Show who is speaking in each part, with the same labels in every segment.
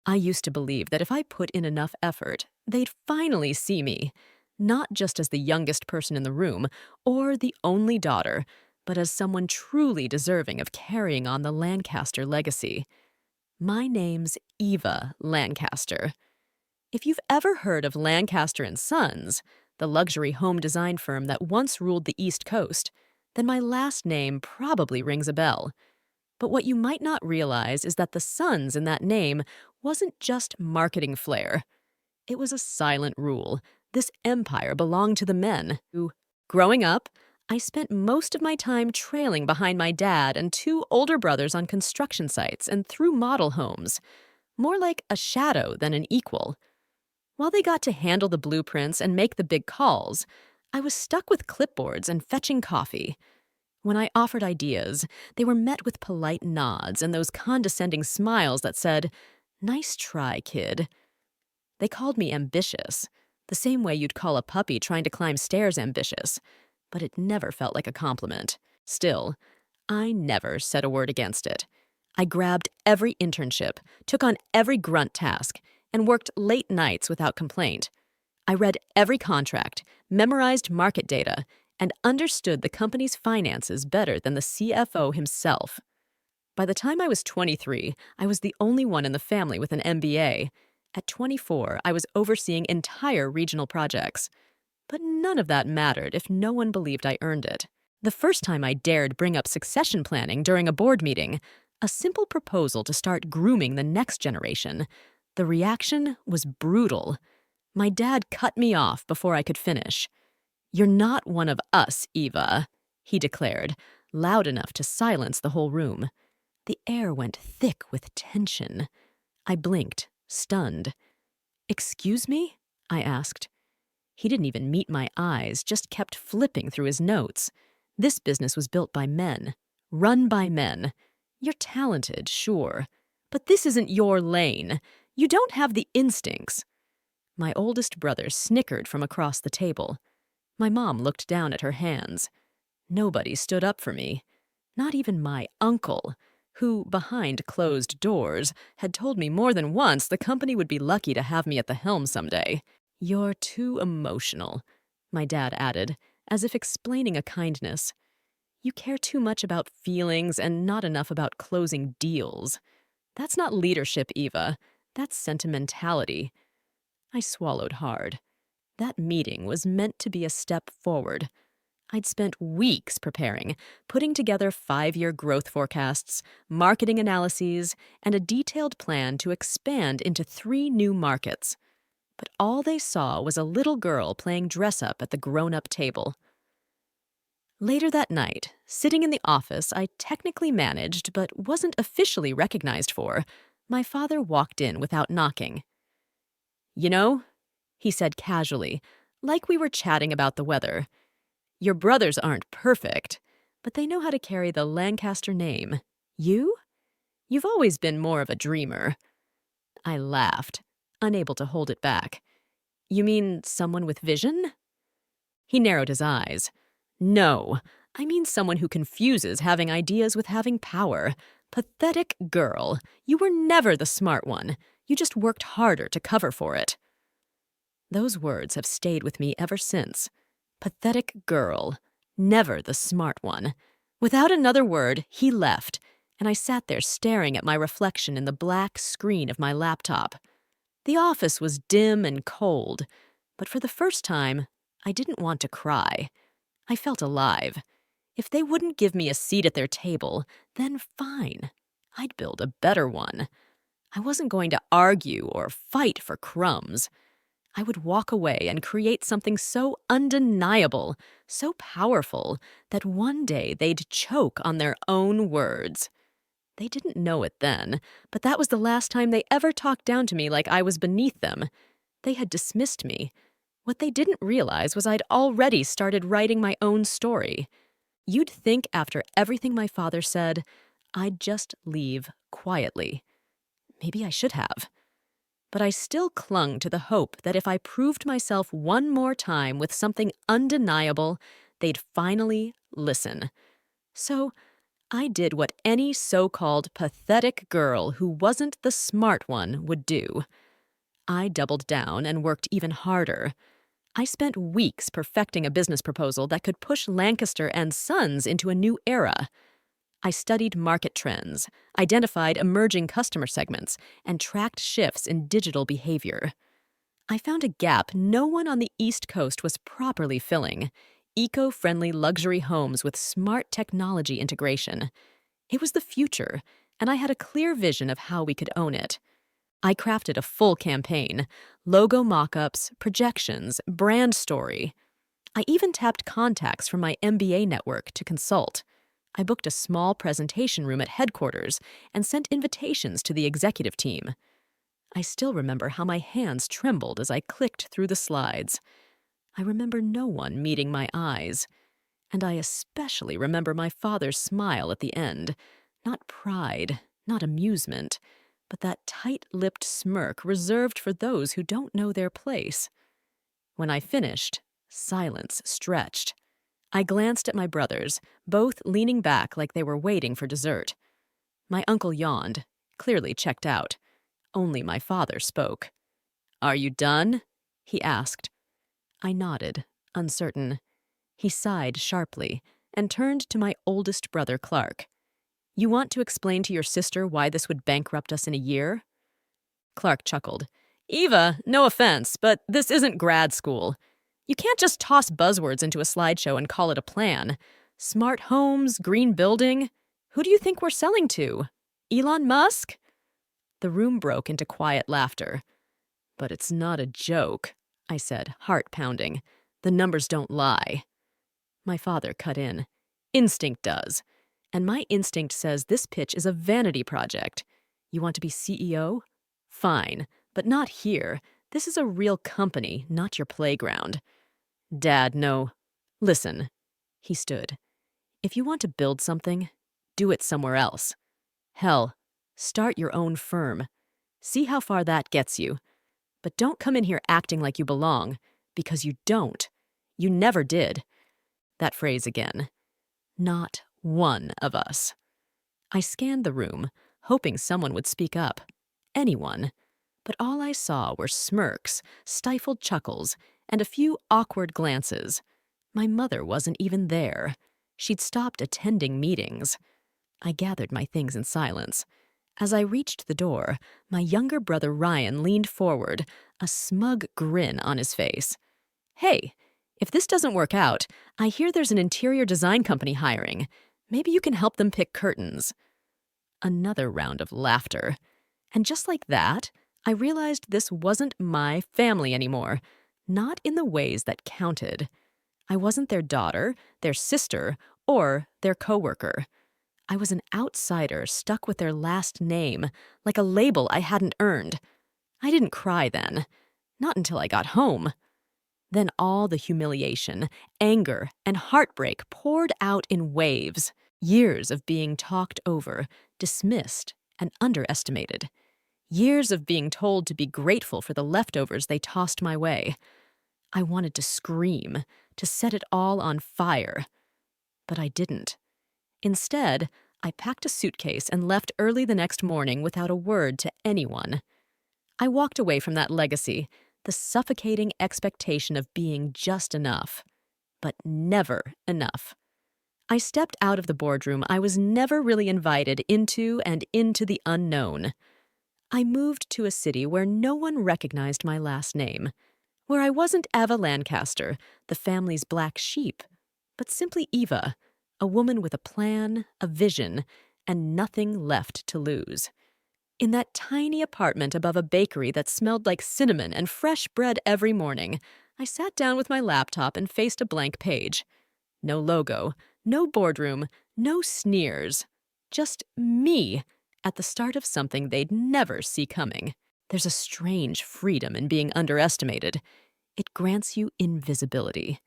Speaker 1: I used to believe that if I put in enough effort, they'd finally see me, not just as the youngest person in the room or the only daughter, but as someone truly deserving of carrying on the Lancaster legacy. My name's Eva Lancaster. If you've ever heard of Lancaster and Sons, the luxury home design firm that once ruled the East Coast, then my last name probably rings a bell. But what you might not realize is that the Sons in that name wasn't just marketing flair. It was a silent rule. This empire belonged to the men who, growing up, I spent most of my time trailing behind my dad and two older brothers on construction sites and through model homes, more like a shadow than an equal. While they got to handle the blueprints and make the big calls, I was stuck with clipboards and fetching coffee. When I offered ideas, they were met with polite nods and those condescending smiles that said, "Nice try, kid." They called me ambitious, the same way you'd call a puppy trying to climb stairs ambitious, but it never felt like a compliment. Still, I never said a word against it. I grabbed every internship, took on every grunt task, and worked late nights without complaint. I read every contract, memorized market data, and understood the company's finances better than the CFO himself. By the time I was 23, I was the only one in the family with an MBA. At 24, I was overseeing entire regional projects. But none of that mattered if no one believed I earned it. The first time I dared bring up succession planning during a board meeting, a simple proposal to start grooming the next generation, the reaction was brutal. My dad cut me off before I could finish. "You're not one of us, Eva," he declared, loud enough to silence the whole room. The air went thick with tension. I blinked, stunned. "Excuse me?" I asked. He didn't even meet my eyes, just kept flipping through his notes. This business was built by men, run by men. You're talented, sure, but this isn't your lane. You don't have the instincts. My oldest brother snickered from across the table. My mom looked down at her hands. Nobody stood up for me. Not even my uncle, who, behind closed doors, had told me more than once the company would be lucky to have me at the helm someday. "You're too emotional," my dad added, as if explaining a kindness. "You care too much about feelings and not enough about closing deals. That's not leadership, Eva. That's sentimentality." I swallowed hard. That meeting was meant to be a step forward. I'd spent weeks preparing, putting together 5-year growth forecasts, marketing analyses, and a detailed plan to expand into 3 new markets. But all they saw was a little girl playing dress-up at the grown-up table. Later that night, sitting in the office I technically managed but wasn't officially recognized for, my father walked in without knocking. "You know," he said casually, like we were chatting about the weather, "your brothers aren't perfect, but they know how to carry the Lancaster name. You? You've always been more of a dreamer." I laughed, unable to hold it back. "You mean someone with vision?" He narrowed his eyes. "No, I mean someone who confuses having ideas with having power. Pathetic girl. You were never the smart one. You just worked harder to cover for it." Those words have stayed with me ever since. Pathetic girl. Never the smart one. Without another word, he left, and I sat there staring at my reflection in the black screen of my laptop. The office was dim and cold, but for the first time, I didn't want to cry. I felt alive. If they wouldn't give me a seat at their table, then fine. I'd build a better one. I wasn't going to argue or fight for crumbs. I would walk away and create something so undeniable, so powerful, that one day they'd choke on their own words. They didn't know it then, but that was the last time they ever talked down to me like I was beneath them. They had dismissed me. What they didn't realize was I'd already started writing my own story. You'd think after everything my father said, I'd just leave quietly. Maybe I should have. But I still clung to the hope that if I proved myself one more time with something undeniable, they'd finally listen. So I did what any so-called pathetic girl who wasn't the smart one would do. I doubled down and worked even harder. I spent weeks perfecting a business proposal that could push Lancaster and Sons into a new era. I studied market trends, identified emerging customer segments, and tracked shifts in digital behavior. I found a gap no one on the East Coast was properly filling: eco-friendly luxury homes with smart technology integration. It was the future, and I had a clear vision of how we could own it. I crafted a full campaign: logo mock-ups, projections, brand story. I even tapped contacts from my MBA network to consult. I booked a small presentation room at headquarters and sent invitations to the executive team. I still remember how my hands trembled as I clicked through the slides. I remember no one meeting my eyes. And I especially remember my father's smile at the end. Not pride, not amusement, but that tight-lipped smirk reserved for those who don't know their place. When I finished, silence stretched. I glanced at my brothers, both leaning back like they were waiting for dessert. My uncle yawned, clearly checked out. Only my father spoke. "Are you done?" he asked. I nodded, uncertain. He sighed sharply and turned to my oldest brother, Clark. "You want to explain to your sister why this would bankrupt us in a year?" Clark chuckled. "Eva, no offense, but this isn't grad school. You can't just toss buzzwords into a slideshow and call it a plan. Smart homes, green building. Who do you think we're selling to? Elon Musk?" The room broke into quiet laughter. "But it's not a joke," I said, heart pounding. "The numbers don't lie." My father cut in. "Instinct does. And my instinct says this pitch is a vanity project. You want to be CEO? Fine, but not here. This is a real company, not your playground." "Dad, no. Listen." He stood. "If you want to build something, do it somewhere else. Hell, start your own firm. See how far that gets you. But don't come in here acting like you belong, because you don't. You never did." That phrase again. Not one of us. I scanned the room, hoping someone would speak up. Anyone. But all I saw were smirks, stifled chuckles, and a few awkward glances. My mother wasn't even there. She'd stopped attending meetings. I gathered my things in silence. As I reached the door, my younger brother Ryan leaned forward, a smug grin on his face. "Hey, if this doesn't work out, I hear there's an interior design company hiring. Maybe you can help them pick curtains." Another round of laughter. And just like that, I realized this wasn't my family anymore. Not in the ways that counted. I wasn't their daughter, their sister, or their coworker. I was an outsider stuck with their last name, like a label I hadn't earned. I didn't cry then. Not until I got home. Then all the humiliation, anger, and heartbreak poured out in waves. Years of being talked over, dismissed, and underestimated. Years of being told to be grateful for the leftovers they tossed my way. I wanted to scream, to set it all on fire. But I didn't. Instead, I packed a suitcase and left early the next morning without a word to anyone. I walked away from that legacy, the suffocating expectation of being just enough. But never enough. I stepped out of the boardroom I was never really invited into and into the unknown. I moved to a city where no one recognized my last name, where I wasn't Eva Lancaster, the family's black sheep, but simply Eva, a woman with a plan, a vision, and nothing left to lose. In that tiny apartment above a bakery that smelled like cinnamon and fresh bread every morning, I sat down with my laptop and faced a blank page. No logo, no boardroom, no sneers. Just me, at the start of something they'd never see coming. There's a strange freedom in being underestimated. It grants you invisibility.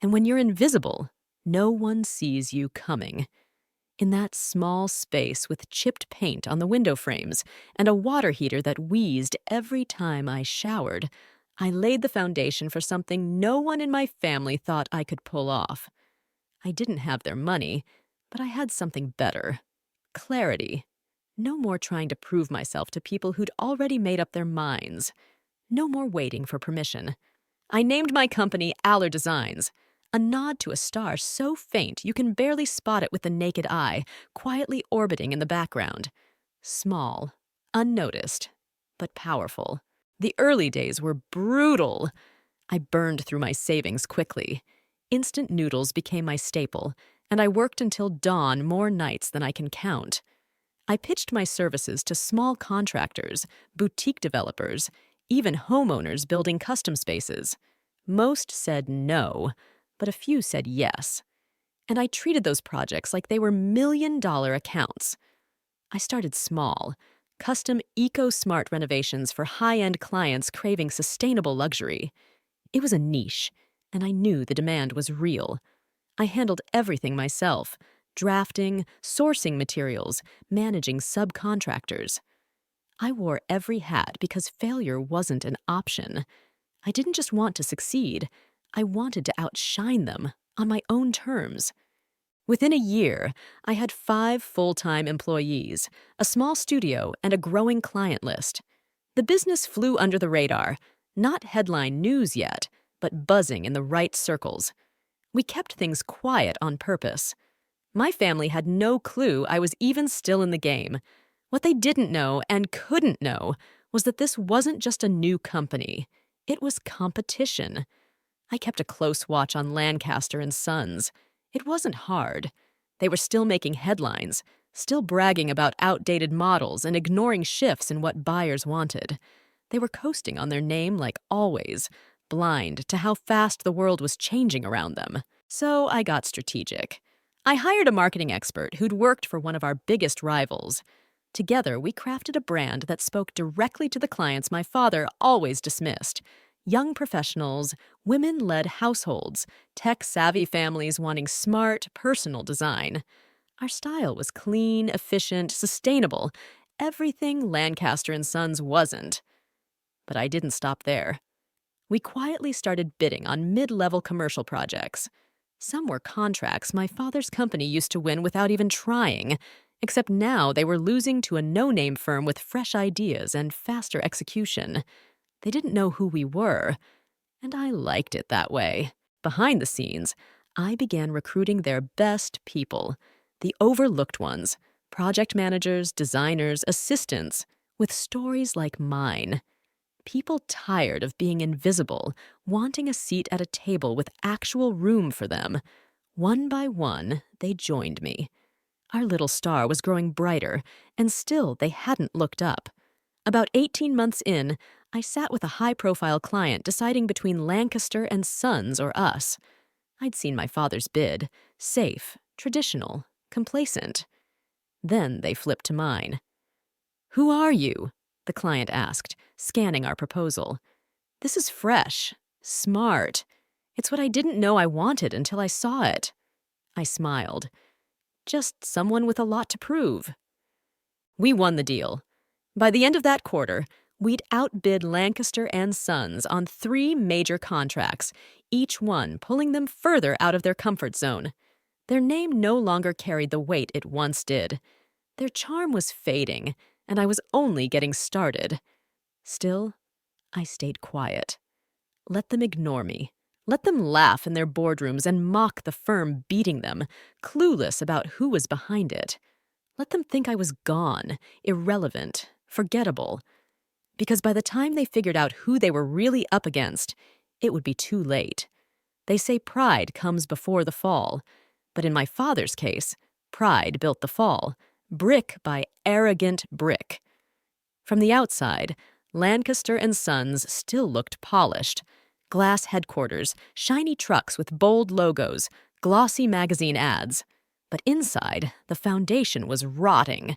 Speaker 1: And when you're invisible, no one sees you coming. In that small space with chipped paint on the window frames and a water heater that wheezed every time I showered, I laid the foundation for something no one in my family thought I could pull off. I didn't have their money, But I had something better. Clarity. No more trying to prove myself to people who'd already made up their minds. No more waiting for permission. I named my company Aller Designs, a nod to a star so faint you can barely spot it with the naked eye, quietly orbiting in the background. Small, unnoticed, but powerful. The early days were brutal. I burned through my savings quickly. Instant noodles became my staple, and I worked until dawn more nights than I can count. I pitched my services to small contractors, boutique developers, even homeowners building custom spaces. Most said no, but a few said yes. And I treated those projects like they were million-dollar accounts. I started small, custom eco-smart renovations for high-end clients craving sustainable luxury. It was a niche, and I knew the demand was real. I handled everything myself: drafting, sourcing materials, managing subcontractors. I wore every hat because failure wasn't an option. I didn't just want to succeed, I wanted to outshine them on my own terms. Within a year, I had 5 full-time employees, a small studio, and a growing client list. The business flew under the radar, not headline news yet, but buzzing in the right circles. We kept things quiet on purpose. My family had no clue I was even still in the game. What they didn't know and couldn't know was that this wasn't just a new company. It was competition. I kept a close watch on Lancaster and Sons. It wasn't hard. They were still making headlines, still bragging about outdated models and ignoring shifts in what buyers wanted. They were coasting on their name like always, blind to how fast the world was changing around them. So I got strategic. I hired a marketing expert who'd worked for one of our biggest rivals. Together, we crafted a brand that spoke directly to the clients my father always dismissed: young professionals, women-led households, tech-savvy families wanting smart, personal design. Our style was clean, efficient, sustainable, everything Lancaster and Sons wasn't. But I didn't stop there. We quietly started bidding on mid-level commercial projects. Some were contracts my father's company used to win without even trying, except now they were losing to a no-name firm with fresh ideas and faster execution. They didn't know who we were, and I liked it that way. Behind the scenes, I began recruiting their best people, the overlooked ones, project managers, designers, assistants, with stories like mine. People tired of being invisible, wanting a seat at a table with actual room for them. One by one, they joined me. Our little star was growing brighter, and still they hadn't looked up. About 18 months in, I sat with a high-profile client deciding between Lancaster and Sons or us. I'd seen my father's bid: safe, traditional, complacent. Then they flipped to mine. "Who are you?" the client asked, scanning our proposal. "This is fresh, smart. It's what I didn't know I wanted until I saw it." I smiled. Just someone with a lot to prove. We won the deal. By the end of that quarter, we'd outbid Lancaster and Sons on 3 major contracts, each one pulling them further out of their comfort zone. Their name no longer carried the weight it once did. Their charm was fading, and I was only getting started. Still, I stayed quiet. Let them ignore me. Let them laugh in their boardrooms and mock the firm beating them, clueless about who was behind it. Let them think I was gone, irrelevant, forgettable. Because by the time they figured out who they were really up against, it would be too late. They say pride comes before the fall. But in my father's case, pride built the fall, brick by arrogant brick. From the outside, Lancaster and Sons still looked polished. Glass headquarters, shiny trucks with bold logos, glossy magazine ads. But inside, the foundation was rotting.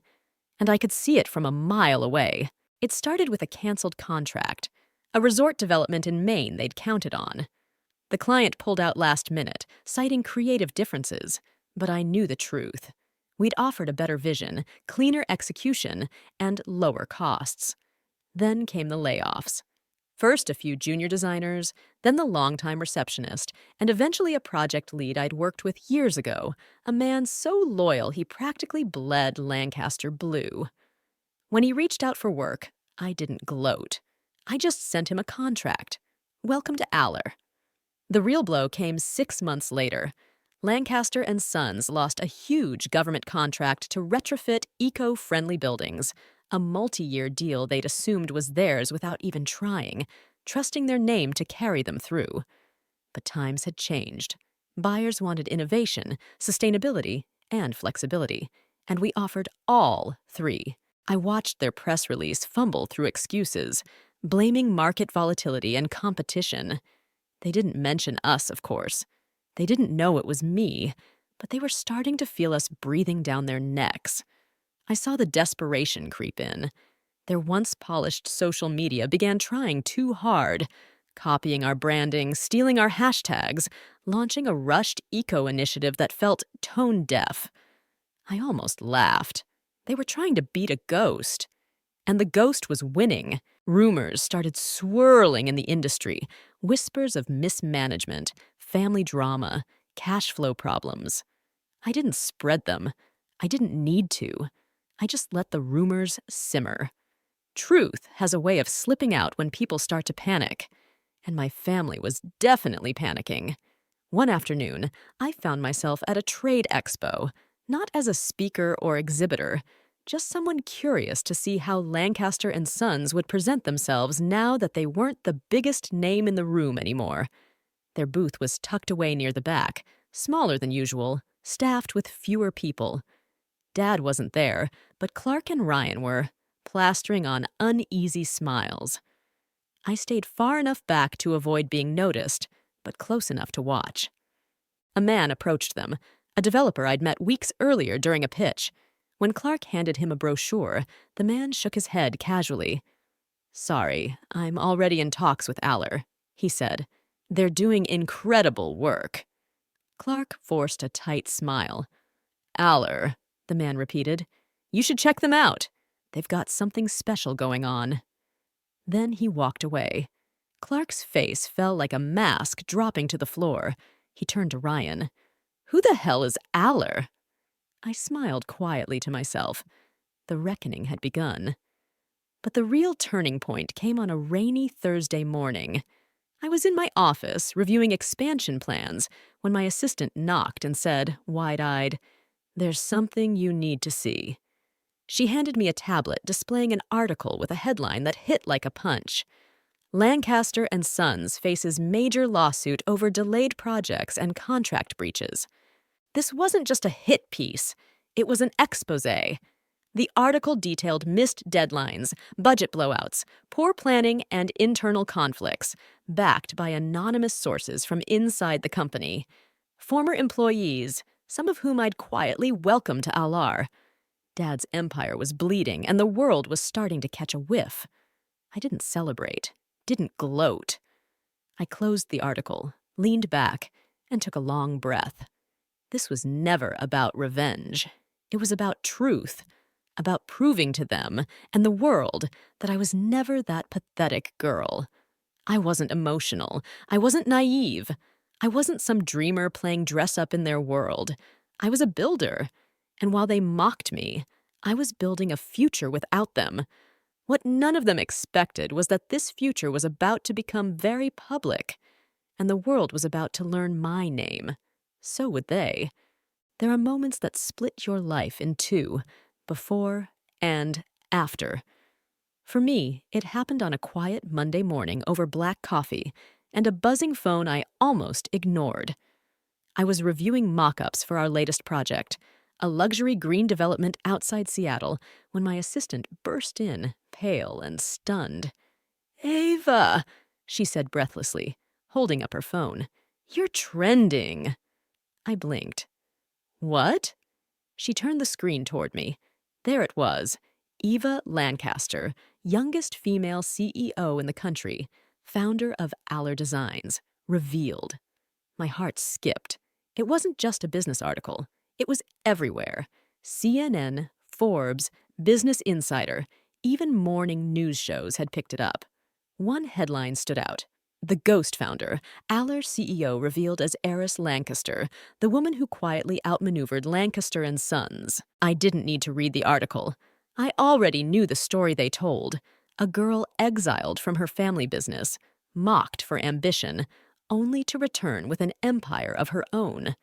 Speaker 1: And I could see it from a mile away. It started with a canceled contract, a resort development in Maine they'd counted on. The client pulled out last minute, citing creative differences, but I knew the truth. We'd offered a better vision, cleaner execution, and lower costs. Then came the layoffs. First, a few junior designers, then the longtime receptionist, and eventually a project lead I'd worked with years ago, a man so loyal he practically bled Lancaster blue. When he reached out for work, I didn't gloat. I just sent him a contract. Welcome to Aller. The real blow came 6 months later. Lancaster and Sons lost a huge government contract to retrofit eco-friendly buildings, a multi-year deal they'd assumed was theirs without even trying, trusting their name to carry them through. But times had changed. Buyers wanted innovation, sustainability, and flexibility, and we offered all three. I watched their press release fumble through excuses, blaming market volatility and competition. They didn't mention us, of course. They didn't know it was me, but they were starting to feel us breathing down their necks. I saw the desperation creep in. Their once polished social media began trying too hard, copying our branding, stealing our hashtags, launching a rushed eco initiative that felt tone deaf. I almost laughed. They were trying to beat a ghost. And the ghost was winning. Rumors started swirling in the industry, whispers of mismanagement, family drama, cash flow problems. I didn't spread them. I didn't need to. I just let the rumors simmer. Truth has a way of slipping out when people start to panic. And my family was definitely panicking. One afternoon, I found myself at a trade expo, not as a speaker or exhibitor, just someone curious to see how Lancaster and Sons would present themselves now that they weren't the biggest name in the room anymore. Their booth was tucked away near the back, smaller than usual, staffed with fewer people. Dad wasn't there, but Clark and Ryan were, plastering on uneasy smiles. I stayed far enough back to avoid being noticed, but close enough to watch. A man approached them, a developer I'd met weeks earlier during a pitch. When Clark handed him a brochure, the man shook his head casually. "Sorry, I'm already in talks with Aller," he said. "They're doing incredible work." Clark forced a tight smile. "Aller," the man repeated. "You should check them out. They've got something special going on." Then he walked away. Clark's face fell like a mask dropping to the floor. He turned to Ryan. "Who the hell is Aller?" I smiled quietly to myself. The reckoning had begun. But the real turning point came on a rainy Thursday morning. I was in my office reviewing expansion plans when my assistant knocked and said, wide-eyed, "There's something you need to see." She handed me a tablet displaying an article with a headline that hit like a punch. Lancaster and Sons faces major lawsuit over delayed projects and contract breaches. This wasn't just a hit piece. It was an exposé. The article detailed missed deadlines, budget blowouts, poor planning, and internal conflicts, backed by anonymous sources from inside the company. Former employees, some of whom I'd quietly welcomed to Aller. Dad's empire was bleeding, and the world was starting to catch a whiff. I didn't celebrate, didn't gloat. I closed the article, leaned back, and took a long breath. This was never about revenge. It was about truth, about proving to them and the world that I was never that pathetic girl. I wasn't emotional. I wasn't naive. I wasn't some dreamer playing dress-up in their world. I was a builder. And while they mocked me, I was building a future without them. What none of them expected was that this future was about to become very public, and the world was about to learn my name. So would they. There are moments that split your life in two, before and after. For me, it happened on a quiet Monday morning over black coffee and a buzzing phone I almost ignored. I was reviewing mock-ups for our latest project, a luxury green development outside Seattle, when my assistant burst in, pale and stunned. "Ava," she said breathlessly, holding up her phone. "You're trending." I blinked. "What?" She turned the screen toward me. There it was, Eva Lancaster, youngest female CEO in the country, founder of Aller Designs, revealed. My heart skipped. It wasn't just a business article. It was everywhere. CNN, Forbes, Business Insider, even morning news shows had picked it up. One headline stood out. The Ghost founder, Aller CEO revealed as heiress Lancaster, the woman who quietly outmaneuvered Lancaster and Sons. I didn't need to read the article. I already knew the story they told. A girl exiled from her family business, mocked for ambition, only to return with an empire of her own.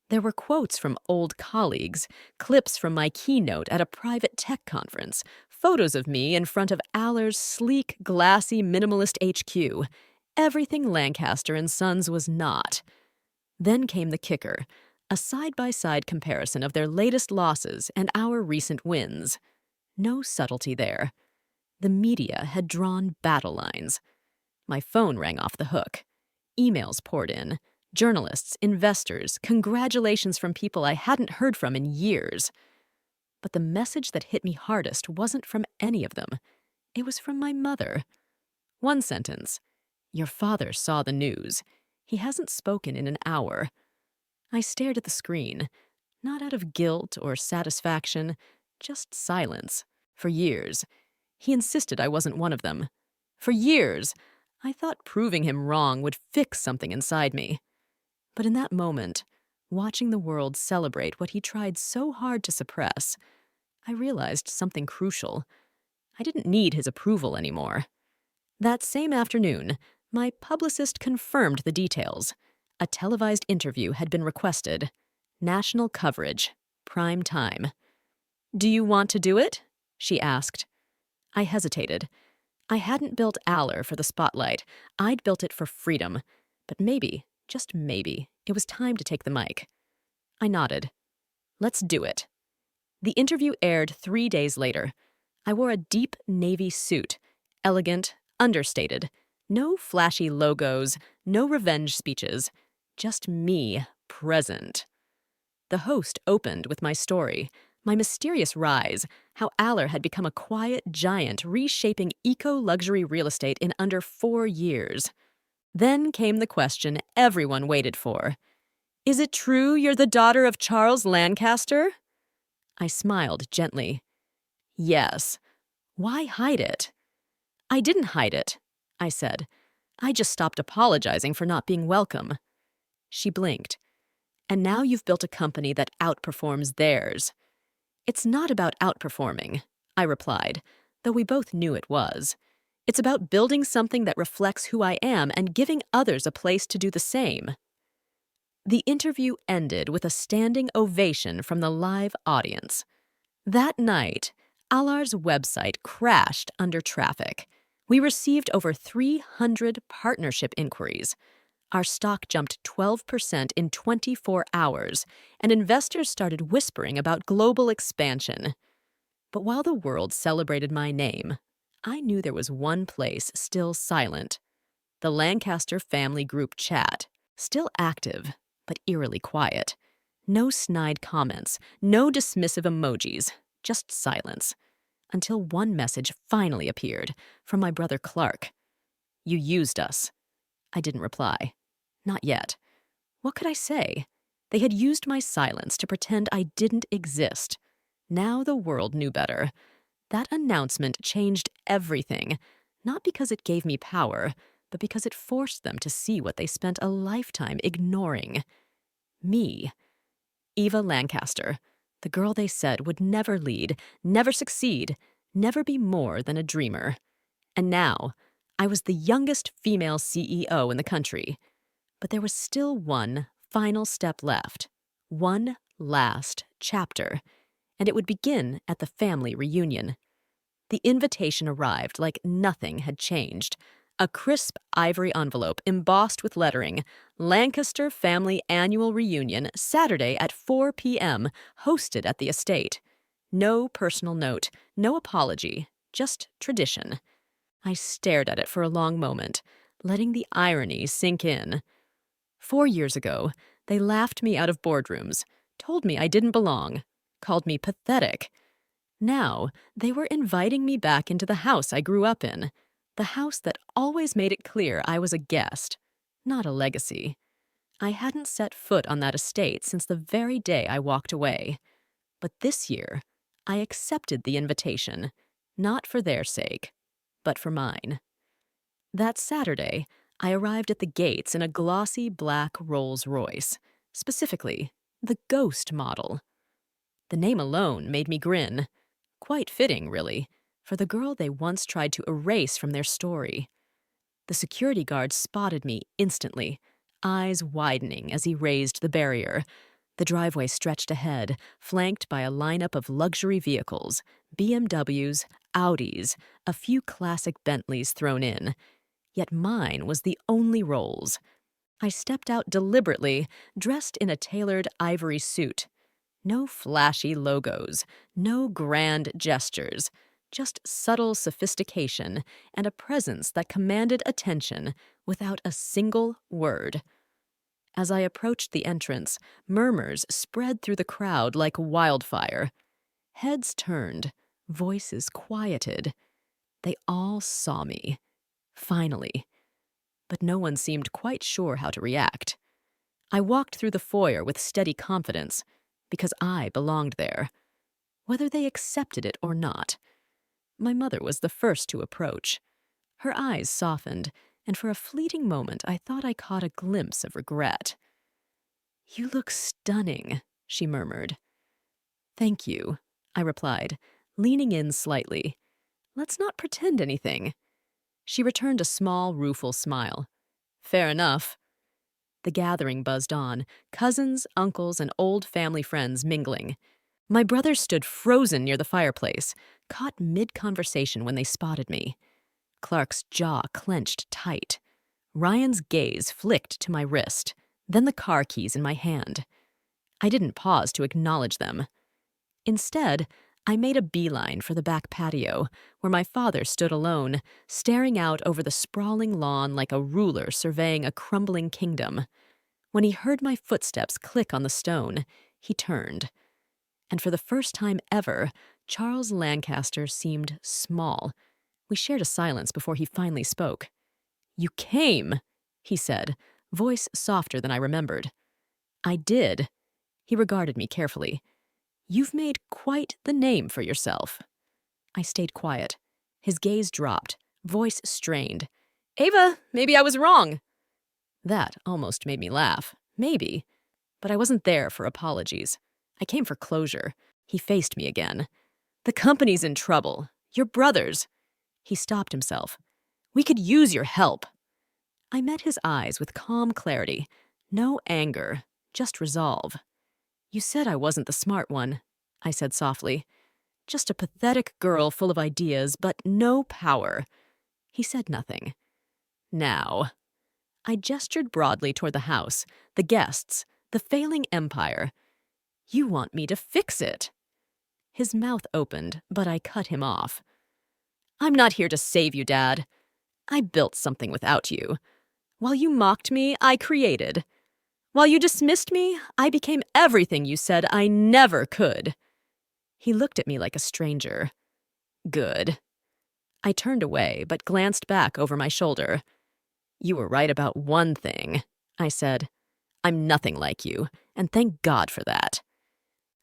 Speaker 1: There were quotes from old colleagues, clips from my keynote at a private tech conference, photos of me in front of Aller's sleek, glassy, minimalist HQ. Everything Lancaster and Sons was not. Then came the kicker, a side-by-side comparison of their latest losses and our recent wins. No subtlety there. The media had drawn battle lines. My phone rang off the hook. Emails poured in. Journalists, investors, congratulations from people I hadn't heard from in years. But the message that hit me hardest wasn't from any of them. It was from my mother. One sentence. Your father saw the news. He hasn't spoken in an hour. I stared at the screen, not out of guilt or satisfaction, just silence. For years, he insisted I wasn't one of them. For years, I thought proving him wrong would fix something inside me. But in that moment, watching the world celebrate what he tried so hard to suppress, I realized something crucial. I didn't need his approval anymore. That same afternoon, my publicist confirmed the details. A televised interview had been requested. National coverage. Prime time. Do you want to do it? She asked. I hesitated. I hadn't built Aller for the spotlight. I'd built it for freedom. But maybe, just maybe, it was time to take the mic. I nodded. Let's do it. The interview aired 3 days later. I wore a deep navy suit, elegant, understated. No flashy logos, no revenge speeches. Just me, present. The host opened with my story, my mysterious rise, how Aller had become a quiet giant reshaping eco-luxury real estate in under 4 years. Then came the question everyone waited for. Is it true you're the daughter of Charles Lancaster? I smiled gently. Yes. Why hide it? I didn't hide it, I said. I just stopped apologizing for not being welcome. She blinked. And now you've built a company that outperforms theirs. It's not about outperforming, I replied, though we both knew it was. It's about building something that reflects who I am and giving others a place to do the same. The interview ended with a standing ovation from the live audience. That night, Aller's website crashed under traffic. We received over 300 partnership inquiries. Our stock jumped 12% in 24 hours, and investors started whispering about global expansion. But while the world celebrated my name, I knew there was one place still silent. The Lancaster family group chat, still active, but eerily quiet. No snide comments, no dismissive emojis, just silence. Until one message finally appeared, from my brother Clark. You used us. I didn't reply. Not yet. What could I say? They had used my silence to pretend I didn't exist. Now the world knew better. That announcement changed everything, not because it gave me power, but because it forced them to see what they spent a lifetime ignoring. Me. Eva Lancaster, the girl they said would never lead, never succeed, never be more than a dreamer. And now, I was the youngest female CEO in the country. But there was still one final step left, one last chapter, and it would begin at the family reunion. The invitation arrived like nothing had changed. A crisp ivory envelope embossed with lettering, Lancaster Family Annual Reunion, Saturday at 4 p.m., hosted at the estate. No personal note, no apology, just tradition. I stared at it for a long moment, letting the irony sink in. 4 years ago, they laughed me out of boardrooms, told me I didn't belong, called me pathetic. Now, they were inviting me back into the house I grew up in, the house that always made it clear I was a guest, not a legacy. I hadn't set foot on that estate since the very day I walked away. But this year, I accepted the invitation, not for their sake, but for mine. That Saturday, I arrived at the gates in a glossy black Rolls-Royce, specifically, the Ghost model. The name alone made me grin. Quite fitting, really, for the girl they once tried to erase from their story. The security guard spotted me instantly, eyes widening as he raised the barrier. The driveway stretched ahead, flanked by a lineup of luxury vehicles, BMWs, Audis, a few classic Bentleys thrown in. Yet mine was the only Rolls. I stepped out deliberately, dressed in a tailored ivory suit. No flashy logos, no grand gestures, just subtle sophistication and a presence that commanded attention without a single word. As I approached the entrance, murmurs spread through the crowd like wildfire. Heads turned, voices quieted. They all saw me. Finally. But no one seemed quite sure how to react. I walked through the foyer with steady confidence, because I belonged there, whether they accepted it or not. My mother was the first to approach. Her eyes softened, and for a fleeting moment I thought I caught a glimpse of regret. "You look stunning," she murmured. "Thank you," I replied, leaning in slightly. "Let's not pretend anything." She returned a small, rueful smile. "Fair enough." The gathering buzzed on, cousins, uncles, and old family friends mingling. My brothers stood frozen near the fireplace, caught mid-conversation when they spotted me. Clark's jaw clenched tight. Ryan's gaze flicked to my wrist, then the car keys in my hand. I didn't pause to acknowledge them. Instead, I made a beeline for the back patio, where my father stood alone, staring out over the sprawling lawn like a ruler surveying a crumbling kingdom. When he heard my footsteps click on the stone, he turned. And for the first time ever, Charles Lancaster seemed small. We shared a silence before he finally spoke. "You came," he said, voice softer than I remembered. "I did." He regarded me carefully. "You've made quite the name for yourself." I stayed quiet. His gaze dropped, voice strained. "Ava, maybe I was wrong." That almost made me laugh. Maybe. But I wasn't there for apologies. I came for closure. He faced me again. "The company's in trouble. Your brothers." He stopped himself. "We could use your help." I met his eyes with calm clarity. No anger, just resolve. "You said I wasn't the smart one," I said softly. "Just a pathetic girl full of ideas, but no power." He said nothing. "Now." I gestured broadly toward the house, the guests, the failing empire. "You want me to fix it." His mouth opened, but I cut him off. "I'm not here to save you, Dad. I built something without you. While you mocked me, I created. While you dismissed me, I became everything you said I never could." He looked at me like a stranger. "Good." I turned away, but glanced back over my shoulder. "You were right about one thing," I said. "I'm nothing like you, and thank God for that."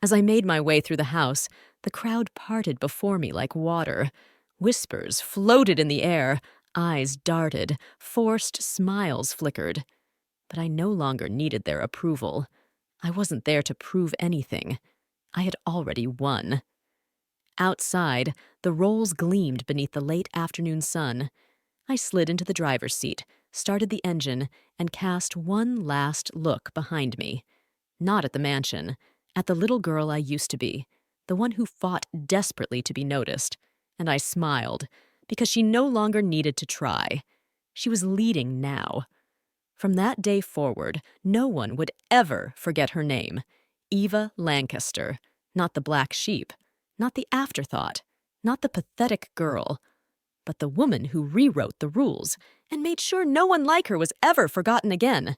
Speaker 1: As I made my way through the house, the crowd parted before me like water. Whispers floated in the air, eyes darted, forced smiles flickered. But I no longer needed their approval. I wasn't there to prove anything. I had already won. Outside, the Rolls gleamed beneath the late afternoon sun. I slid into the driver's seat, started the engine, and cast one last look behind me. Not at the mansion, at the little girl I used to be, the one who fought desperately to be noticed. And I smiled, because she no longer needed to try. She was leading now. From that day forward, no one would ever forget her name. Eva Lancaster, not the black sheep, not the afterthought, not the pathetic girl, but the woman who rewrote the rules and made sure no one like her was ever forgotten again.